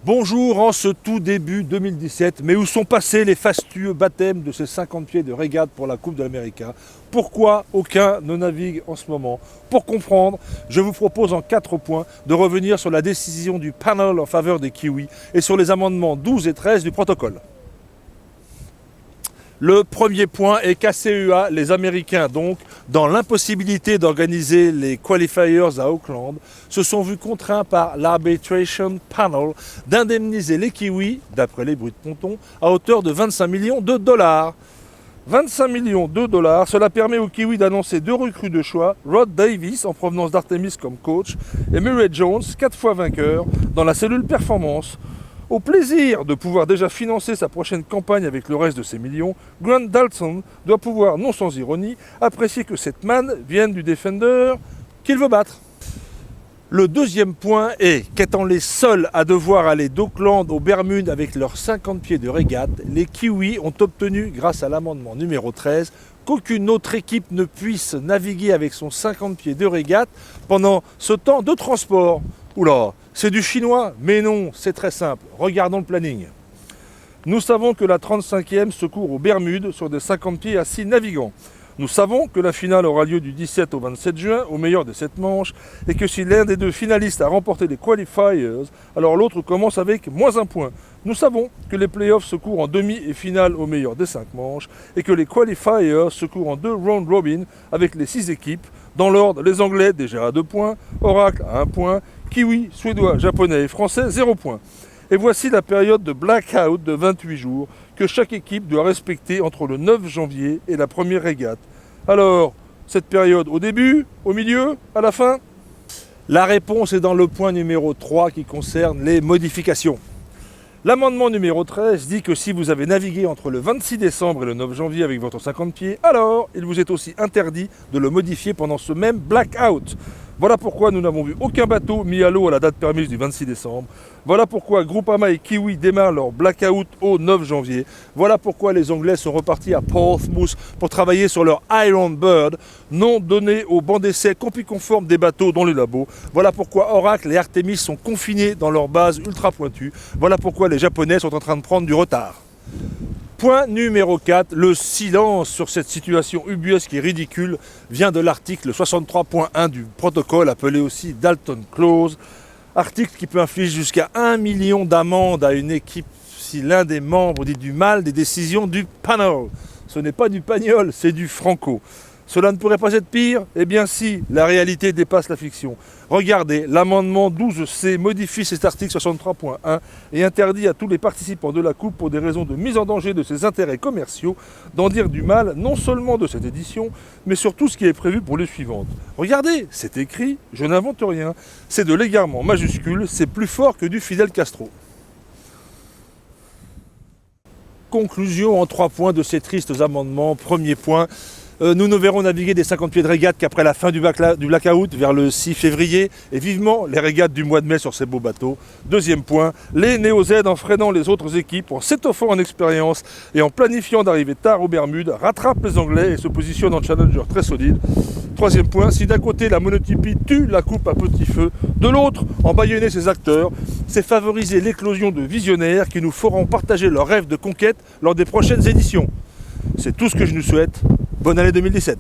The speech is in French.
Bonjour en ce tout début 2017, mais où sont passés les fastueux baptêmes de ces 50 pieds de régate pour la Coupe de l'Amérique? Pourquoi aucun ne navigue en ce moment? Pour comprendre, je vous propose en 4 points de revenir sur la décision du panel en faveur des Kiwis et sur les amendements 12 et 13 du protocole. Le premier point est qu'ACUA, les Américains donc, dans l'impossibilité d'organiser les qualifiers à Auckland, se sont vus contraints par l'Arbitration Panel d'indemniser les Kiwis, d'après les bruits de ponton, à hauteur de 25 millions de dollars. 25 millions de dollars, cela permet aux Kiwis d'annoncer 2 recrues de choix, Rod Davis en provenance d'Artemis comme coach et Murray Jones, 4 fois vainqueur, dans la cellule performance. Au plaisir de pouvoir déjà financer sa prochaine campagne avec le reste de ses millions, Grant Dalton doit pouvoir, non sans ironie, apprécier que cette manne vienne du Defender qu'il veut battre. Le deuxième point est qu'étant les seuls à devoir aller d'Auckland aux Bermudes avec leurs 50 pieds de régate, les Kiwis ont obtenu, grâce à l'amendement numéro 13, qu'aucune autre équipe ne puisse naviguer avec son 50 pieds de régate pendant ce temps de transport. Oula, c'est du chinois? Mais non, c'est très simple. Regardons le planning. Nous savons que la 35e se court aux Bermudes sur des 50 pieds à 6 navigants. Nous savons que la finale aura lieu du 17 au 27 juin, au meilleur des 7 manches, et que si l'un des deux finalistes a remporté les qualifiers, alors l'autre commence avec -1 point. Nous savons que les playoffs se courent en demi et finale au meilleur des 5 manches, et que les qualifiers se courent en 2 round robin avec les 6 équipes. Dans l'ordre, les Anglais déjà à 2 points, Oracle à 1 point, Kiwi, Suédois, Japonais et Français 0 points. Et voici la période de blackout de 28 jours que chaque équipe doit respecter entre le 9 janvier et la première régate. Alors, cette période au début, au milieu, à la fin? La réponse est dans le point numéro 3 qui concerne les modifications. L'amendement numéro 13 dit que si vous avez navigué entre le 26 décembre et le 9 janvier avec votre 50 pieds, alors il vous est aussi interdit de le modifier pendant ce même blackout. Voilà pourquoi nous n'avons vu aucun bateau mis à l'eau à la date permise du 26 décembre. Voilà pourquoi Groupama et Kiwi démarrent leur blackout au 9 janvier. Voilà pourquoi les Anglais sont repartis à Portsmouth pour travailler sur leur Iron Bird, nom donné aux bancs d'essai conformes des bateaux dans les labos. Voilà pourquoi Oracle et Artemis sont confinés dans leur base ultra pointue. Voilà pourquoi les Japonais sont en train de prendre du retard. Point numéro 4, le silence sur cette situation ubuesque et ridicule vient de l'article 63.1 du protocole, appelé aussi Dalton Clause, article qui peut infliger jusqu'à 1 million d'amende à une équipe si l'un des membres dit du mal des décisions du panel. Ce n'est pas du pagnol, c'est du franco. Cela ne pourrait pas être pire? Eh bien si, la réalité dépasse la fiction. Regardez, l'amendement 12C modifie cet article 63.1 et interdit à tous les participants de la Coupe, pour des raisons de mise en danger de ses intérêts commerciaux, d'en dire du mal non seulement de cette édition, mais sur tout ce qui est prévu pour les suivantes. Regardez, c'est écrit, je n'invente rien. C'est de l'égarement majuscule, c'est plus fort que du Fidel Castro. Conclusion en 3 points de ces tristes amendements. Premier point. Nous ne verrons naviguer des 50 pieds de régate qu'après la fin du blackout, vers le 6 février, et vivement les régates du mois de mai sur ces beaux bateaux. Deuxième point, les Néo-Z, en freinant les autres équipes, en s'étoffant en expérience et en planifiant d'arriver tard aux Bermudes, rattrapent les Anglais et se positionnent en challenger très solide. Troisième point, si d'un côté la monotypie tue la coupe à petit feu, de l'autre, embaïonner ses acteurs, c'est favoriser l'éclosion de visionnaires qui nous feront partager leurs rêves de conquête lors des prochaines éditions. C'est tout ce que je nous souhaite. Bonne année 2017.